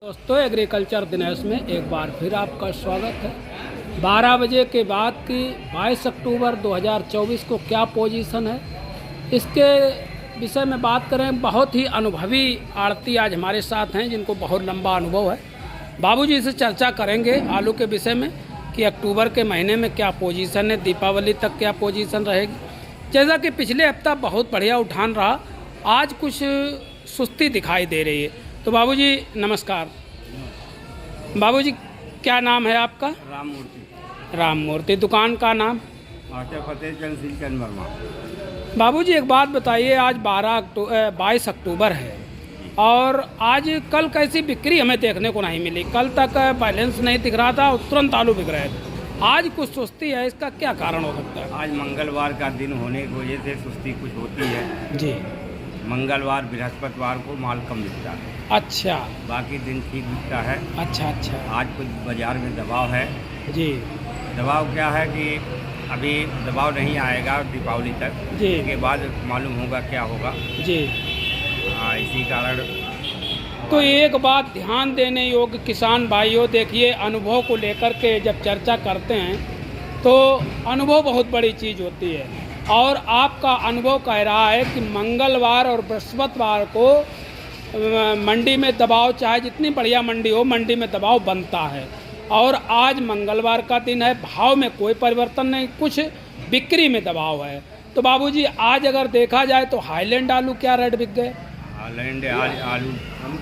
दोस्तों एग्रीकल्चर दिनेश में एक बार फिर आपका स्वागत है। 12 बजे के बाद की 22 अक्टूबर 2024 को क्या पोजीशन है, इसके विषय में बात करें। बहुत ही अनुभवी आड़ती आज हमारे साथ हैं जिनको बहुत लंबा अनुभव है। बाबूजी से चर्चा करेंगे आलू के विषय में कि अक्टूबर के महीने में क्या पोजीशन है, दीपावली तक क्या पोजीशन रहेगी। जैसा कि पिछले हफ्ता बहुत बढ़िया उठान रहा, आज कुछ सुस्ती दिखाई दे रही है। तो बाबूजी नमस्कार। बाबूजी क्या नाम है आपका? राम मूर्ति। राम मूर्ति। दुकान का नाम? आटे फतेह चंद वर्मा। बाबूजी एक बात बताइए, आज 22 अक्टूबर है और आज कल कैसी बिक्री हमें देखने को नहीं मिली। कल तक बैलेंस नहीं दिख रहा था और तुरंत आलू बिक रहे थे। आज कुछ सुस्ती है, इसका क्या कारण हो सकता है? आज मंगलवार का दिन होने की वजह से सुस्ती कुछ होती है जी। मंगलवार बृहस्पतिवार को माल कम बिकता है। अच्छा, बाकी दिन ठीक बिकता है। अच्छा अच्छा। आज कुछ बाजार में दबाव है। जी। दबाव क्या है कि अभी दबाव नहीं आएगा दीपावली तक जी। इसके बाद मालूम होगा क्या होगा। जी। इसी कारण तो एक बात ध्यान देने योग्य किसान भाइयों, देखिए अनुभव को लेकर के जब चर्चा करते हैं तो अनुभव बहुत बड़ी चीज़ होती है और आपका अनुभव कह रहा है कि मंगलवार और बृहस्पतिवार को मंडी में दबाव, चाहे जितनी बढ़िया मंडी हो, मंडी में दबाव बनता है। और आज मंगलवार का दिन है, भाव में कोई परिवर्तन नहीं, कुछ बिक्री में दबाव है। तो बाबूजी आज अगर देखा जाए तो हाईलैंड आलू क्या रेट बिक गए? हाईलैंड आलू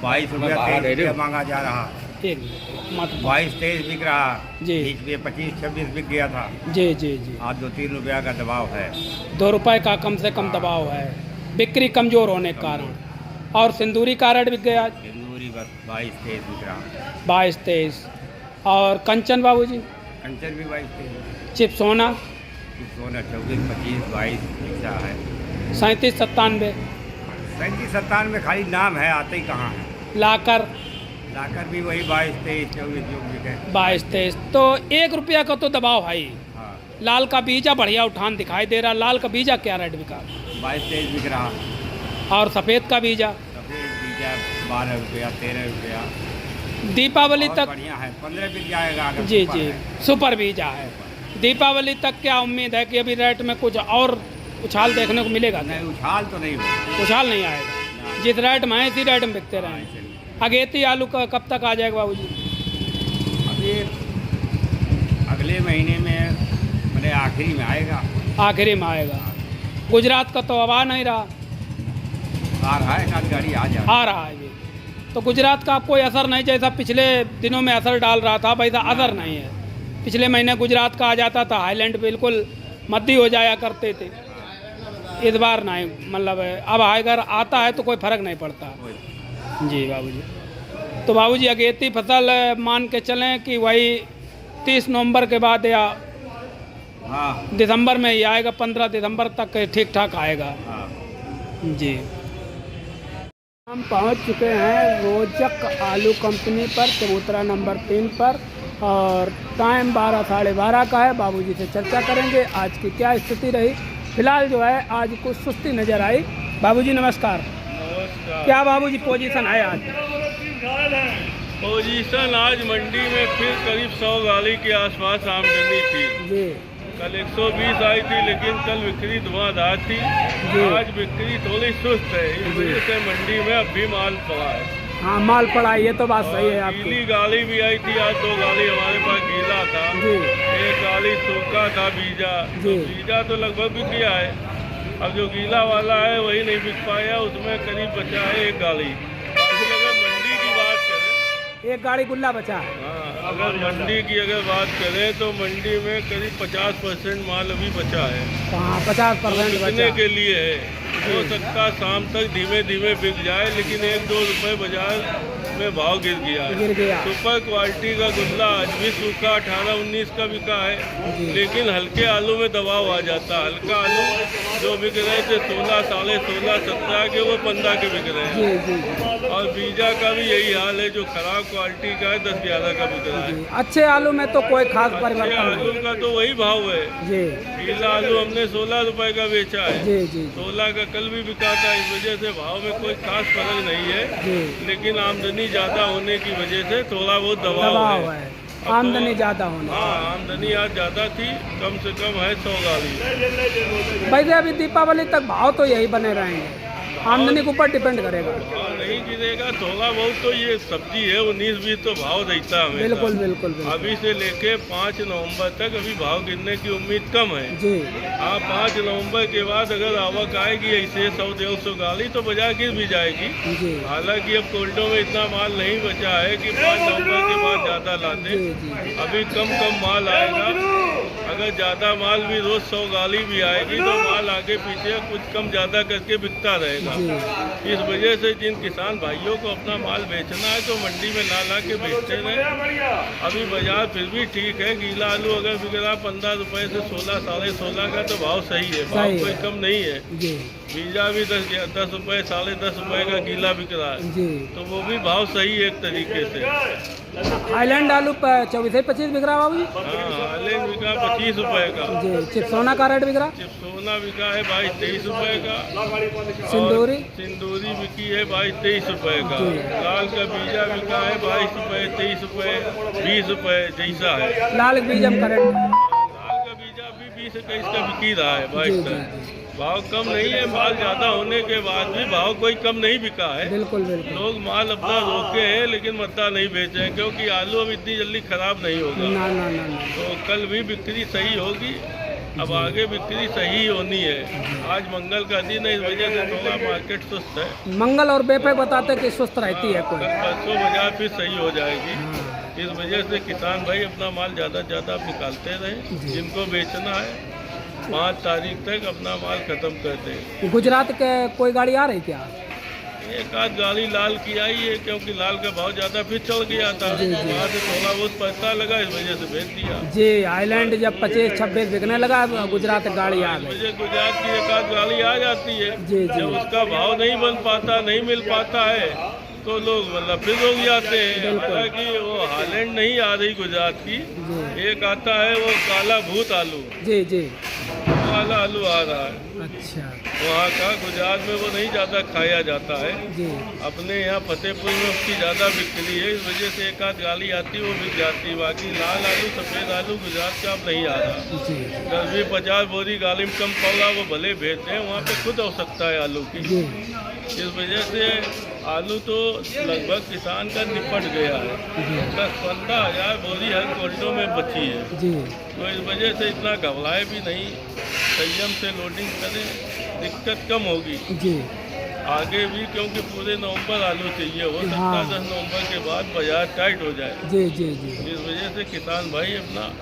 22 रुपया मांगा जा रहा। एक मत 22-23 बिक रहा जी। 25-26 बिक गया था। जी जी जी। आज 2-3 रुपया का दबाव है। 2 रुपये का कम से कम दबाव है, बिक्री कमज़ोर होने के कारण। और सिंदूरी का रेट बिक गया आज सिंदूरी बस 22-23 बिक रहा। 22-23। और कंचन बाबूजी? कंचन भी 22-23। चिप सोना? 24-25-22 ऐसा है। 37-97? 37-97 खाली नाम है, आते ही कहाँ है। लाकर भी वही 22-23-24 जो बिके। 22-23। तो 1 रुपया का तो दबाव है ही। हाँ, लाल का बीजा बढ़िया उठान दिखाई दे रहा। लाल का बीजा क्या रेट बिका? 22-23 बिक रहा। और सफ़ेद का बीजा? सफ़ेद बीजा 12 रुपया 13 रुपया। दीपावली तक बढ़िया है, 15 बिक जाएगा अगर जी सुपर जी है। सुपर बीजा है। दीपावली तक क्या उम्मीद है कि अभी रेट में कुछ और उछाल देखने को मिलेगा? नहीं, उछाल तो नहीं होगा। उछाल नहीं आएगा, जिस रेट में है इसी रेट में बिकते रहें। अगेती आलू का कब तक आ जाएगा बाबूजी? अभी अगले महीने में मैंने आखिरी में आएगा। आखिरी में आएगा। गुजरात का तो अब आ नहीं रहा। आ रहा है, एक गाड़ी आ रहा है ये। तो गुजरात का कोई असर नहीं, जैसा पिछले दिनों में असर डाल रहा था वैसा असर नहीं है। पिछले महीने गुजरात का आ जाता था, हाईलैंड बिल्कुल मद्दी हो जाया करते थे। इस बार नहीं, मतलब अब अगर आता है तो कोई फ़र्क नहीं पड़ता। जी बाबूजी। तो बाबूजी अगेती फसल मान के चलें कि वही 30 नवंबर के बाद या दिसंबर में ही आएगा, 15 दिसंबर तक ठीक ठाक आएगा। जी। हम पहुंच चुके हैं रोचक आलू कंपनी पर, चबूतरा नंबर 3 पर, और टाइम 12 साढ़े 12 का है। बाबूजी से चर्चा करेंगे आज की क्या स्थिति रही। फिलहाल जो है आज कुछ सुस्ती नज़र आई। बाबूजी नमस्कार। क्या बाबूजी पोजीशन है आज? पोजीशन आज मंडी में फिर करीब 100 गाड़ी के आसपास आमदनी थी जी। कल 120 आई थी, लेकिन कल बिक्री धुआंधार थी। आज बिक्री थोड़ी सुस्त है, इस वजह से मंडी में अब भी माल पड़ा है। हाँ माल पड़ा, ये तो बात सही है आपकी। गीली गाड़ी भी आई थी आज, 2 गाड़ी हमारे पास गीला था जी। एक गाड़ी सूखा था बीजा। जी। बीजा तो लगभग बिक गया है, अब जो गीला वाला है वही नहीं बिक पाया, उसमें करीब बचा है 1 गाड़ी। अगर मंडी की बात करें, 1 गाड़ी गुल्ला बचा है। हाँ, अगर मंडी की बात करें तो मंडी में करीब 50% माल अभी बचा है। हाँ 50% बिकने बचा के लिए है। हो सकता शाम तक धीमे धीमे बिक जाए, लेकिन 1-2 रुपये बाजार में भाव गिर गया। सुपर क्वालिटी का गुल्ला आज भी सूखा 18-19 का बिका है, लेकिन हल्के आलू में दबाव आ जाता है। हल्का आलू जो बिक रहे थे 16, साढ़े 16, 17 के, वो 15 के बिक रहे हैं। और बीजा का भी यही हाल है, जो खराब क्वालिटी का है 10-11 का बिक रहा है। अच्छे आलू में तो कोई खास परिवर्तन आलू का तो वही भाव है। जी। गीला आलू हमने 16 रुपए का बेचा है। जी जी 16 का कल भी बिका था। इस वजह से भाव में कोई खास फर्क नहीं है, जी। लेकिन आमदनी ज्यादा होने की वजह से थोड़ा बहुत दबाव दबाव है, है। आमदनी ज़्यादा होने। हाँ, आमदनी आज ज्यादा थी, कम से कम है 100 गाड़ी। वैसे अभी दीपावली तक भाव तो यही बने रहेंगे, आमदनी के ऊपर डिपेंड करेगा। भाव नहीं गिरेगा, थोड़ा बहुत तो ये सब्जी है 19-20 तो भाव देता है हमेशा। बिल्कुल बिल्कुल बिल्कुल। अभी से लेके 5 नवंबर तक अभी भाव गिरने की उम्मीद कम है। जी हाँ, 5 नवंबर के बाद अगर आवक आएगी ऐसे 100-150 गाड़ी तो बाजार गिर भी जाएगी। जी हालांकि अब कोल्डो में इतना माल नहीं बचा है कि 5 नवंबर के बाद ज़्यादा लाते। जी जी अभी कम माल आएगा। अगर ज़्यादा माल भी रोज़ 100 गाड़ी भी आएगी तो माल आगे पीछे कुछ कम ज़्यादा करके बिकता रहेगा। जी इस वजह से जिन किसान भाइयों को अपना माल बेचना है तो मंडी में ला के बेचते रहे। अभी बाजार फिर भी ठीक है। गीला आलू अगर बिक रहा 15 रुपए से 16, 16.5 का तो भाव सही है, भाव सही कोई है। कम नहीं है। जी बीजा भी 10 रुपए 10.5 रुपए का गीला बिक रहा है, जी। तो वो भी भाव सही है एक तरीके से। आइलैंड आलू 24-25 बिक रहा बाबू जी। हाँ, हालेंड बिका 25 रुपए का। जी चिप्सोना का रेट बिक रहा, चिप्सोना बिका है 22-23 रुपए का। सिंदूरी सिंदूरी बिकी है 22-23 रुपए का। जी। लाल का बीजा बिका है 22 रुपए, 23 रुपए, 20 रुपए जैसा है। लाल बीजम का रेट। लाल का बीजा भी 20-21 का बिकी रहा है। जी 22 जी तक जी भाव कम नहीं है। माल ज्यादा होने के बाद भी भाव कोई कम नहीं बिका है। बिल्कुल बिल्कुल। लोग माल अपना रोके हैं लेकिन मद्दा नहीं बेचे हैं, क्योंकि आलू अब इतनी जल्दी खराब नहीं होगा। ना ना ना ना। तो कल भी बिक्री सही होगी। अब आगे बिक्री सही होनी है। आज मंगल का दिन है, इस वजह से थोड़ा मार्केट सुस्त है। मंगल और बेपे बताते कि सुस्त रहती है कल कोई। परसों बाजार फिर सही हो जाएगी। हाँ, इस वजह से किसान भाई अपना माल ज़्यादा से ज़्यादा निकालते रहें। जी। जिनको बेचना है 5 तारीख तक अपना माल खत्म कर दें। गुजरात के कोई गाड़ी आ रही क्या? एक आध गाड़ी लाल की आई है, क्योंकि लाल का भाव ज़्यादा फिर चढ़ गया था। जी, जी। वहाँ से थोड़ा बहुत पैसा लगा, इस वजह से बेच दिया। जी आइलैंड जब 25-26 बिकने लगा गुजरात गाड़ी आ इस गई। वजह गुजरात की एक आध गाड़ी आ जाती है। जी, जी। जब उसका भाव नहीं बन पाता, नहीं मिल पाता है, तो लोग मतलब फिर लोग जाते हैं। बिल्कुल। हालांकि वो हालैंड नहीं आ रही गुजरात की। जी एक आता है वो काला भूत आलू, जी जी। काला आलू आ रहा है अच्छा वहाँ का। गुजरात में वो नहीं ज़्यादा खाया जाता है। जी अपने यहाँ फतेहपुर में उसकी ज़्यादा बिक्री है, इस वजह से एक आध गाली आती है वो बिक जाती है। बाकी लाल आलू सफ़ेद आलू गुजरात का अब नहीं आ रहा। जी 10-20-50 बोरी गाली में कम पड़ा वो भले भेजते हैं, वहाँ पे खुद आवश्यकता है आलू की। जी इस वजह से आलू तो लगभग किसान का निपट गया है। जी 10-15 हज़ार बोरी हर कोल्डो में बची है। जी तो इस वजह से इतना घबराए भी नहीं, संयम से लोडिंग करें, दिक्कत कम होगी जी आगे भी। क्योंकि पूरे नवंबर आलू चाहिए, हो सकता हाँ। है 10 नवंबर के बाद बाजार टाइट हो जाए। जी जी जी इस वजह से किसान भाई अपना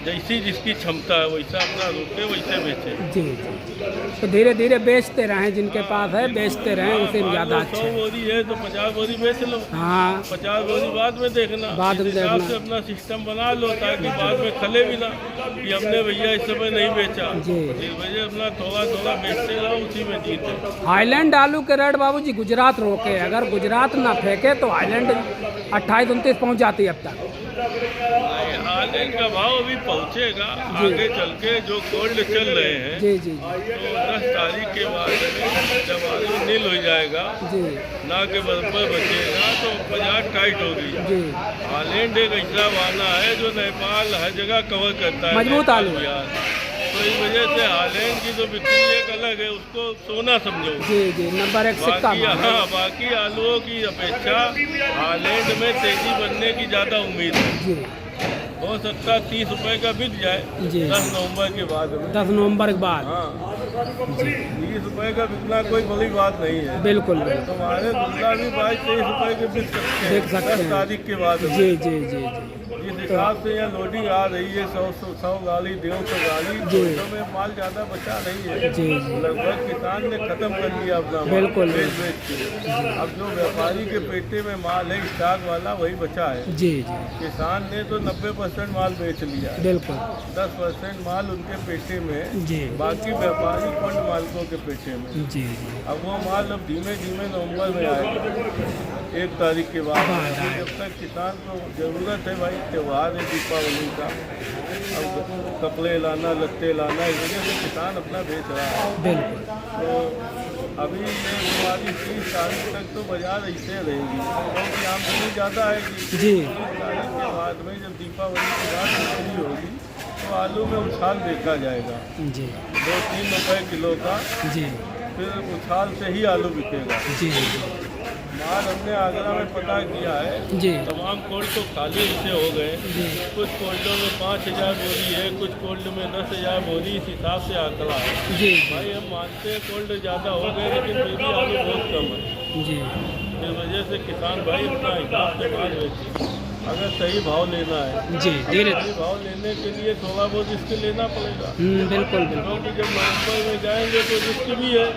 जैसी जिसकी क्षमता है वैसा अपना रोके, वैसे बेचे। जी जी। तो धीरे धीरे बेचते रहें, जिनके पास है बेचते रहें, उसे ज़्यादा अच्छा 100 है। बोरी है तो 50 बोरी बेच लो। हाँ 50 बोरी बाद में देखना। बाद में इस हिसाब देखना। से अपना सिस्टम बना लो ताकि बाद में खले भी ना कि हमने भैया इस समय नहीं बेचा। जी। इस वजह अपना थोड़ा थोड़ा बेचते रहो, उसी में जीते। हाईलैंड आलू के रेट बाबूजी गुजरात रोके, अगर गुजरात ना फेंके तो हाईलैंड 28-29 पहुंच जाती है अब तक। हालैंड का भाव अभी पहुंचेगा जी। आगे चल के। जो कोल्ड चल रहे हैं जी जी तो 10 तारीख के बाद में जब आलू नील हो जाएगा, जी ना के बराबर बचेगा, तो बाजार टाइट होगी। जी हालैंड एक ऐसा वाना है जो नेपाल हर जगह कवर करता है। मजबूत नेपाल, आलू। बिहार। तो इस वजह से हालैंड की जो बिक्री एक अलग है, उसको सोना समझो। जी जी नंबर 1 सिक्का बाकी मारो। हाँ, बाकी आलूओं की अपेक्षा हालैंड में तेजी बनने की ज़्यादा उम्मीद है। जी हो सकता है 30 रुपए का बिक जाए जी। 10 नवंबर के बाद में। 10 नवंबर के बाद। हाँ 30 रुपए का बिकना कोई बड़ी बात नहीं है। बिल्कुल बिल्कुल हमारे दुल्ला भी 22-23 रुपए के बिक सकते हैं बिक सकते 10 हैं। तारीख के बाद में। जी जी जी जी जिस हिसाब से यहाँ लोडिंग आ रही है 100 गाड़ी 150 गाड़ी, जी। तो में माल ज़्यादा बचा नहीं है। जी जी लगभग किसान ने खत्म कर दिया अपना माल, बिल्कुल। बेच के। अब जो व्यापारी के पेटे में माल है स्टॉक वाला वही बचा है। जी जी किसान ने तो 90% 10% माल बेच लिया है, बिल्कुल 10% माल उनके पेटे में, जी बाकी व्यापारी फंड मालिकों के पेटे में। जी जी अब वो माल अब धीमे धीमे नवंबर में आएगा, 1 तारीख के बाद। आएगा। जब तक किसान को ज़रूरत है, भाई त्यौहार है दीपावली का, अब कपड़े लाना, लत्ते लाना, इस वजह से किसान अपना बेच रहा है। बिल्कुल तो अभी ये हमारी 30 तारीख तक तो बाजार ऐसे रहेगी, क्योंकि आमदनी ज़्यादा आएगी। जी 30 तारीख के बाद में जब दीपावली की रात बिक्री होगी तो आलू में उछाल देखा जाएगा, जी 2-3 रुपए किलो का, जी फिर उछाल से ही आलू बिकेगा। जी माल हमने आगरा में पता किया है, जी तमाम कोल्ड तो खाली से हो गए, जी कुछ कोल्डों में 5000 बोरी है, कुछ कोल्ड में 10,000 बोरी, इस हिसाब से आंकड़ा है। जी भाई हम मानते हैं कोल्ड ज़्यादा हो गए, लेकिन फिर भी आलू बहुत कम है। जी इस वजह से किसान भाई अपना हिसाब से माल बेचे, अगर सही भाव लेना है। जी धीरे सही भाव लेने के लिए थोड़ा बहुत रिस्क लेना पड़ेगा, बिल्कुल बिल्कुल क्योंकि जब नवंबर में जाएंगे तो रिस्क भी है,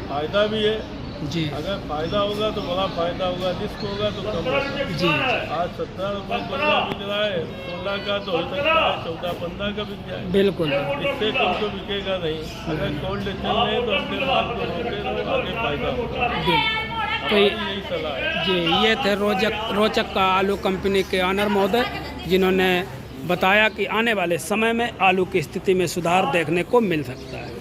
फायदा भी है। जी अगर फायदा होगा तो बड़ा फायदा होगा, रिस्क होगा तो कम होगा। जी आज 17 रुपये गल्ला बिक रहा है, 16 का तो हो सकता है 14-15 का बिक जाए, बिल्कुल इससे कम तो बिकेगा नहीं। अगर कोल्ड चल रहे तो अपने माल को रोके तो आगे फायदा होगा। तो हमारी यही सलाह है। जी ये थे रोचक का आलू कंपनी के ऑनर महोदय, जिन्होंने बताया कि आने वाले समय में आलू की स्थिति में सुधार देखने को मिल सकता है।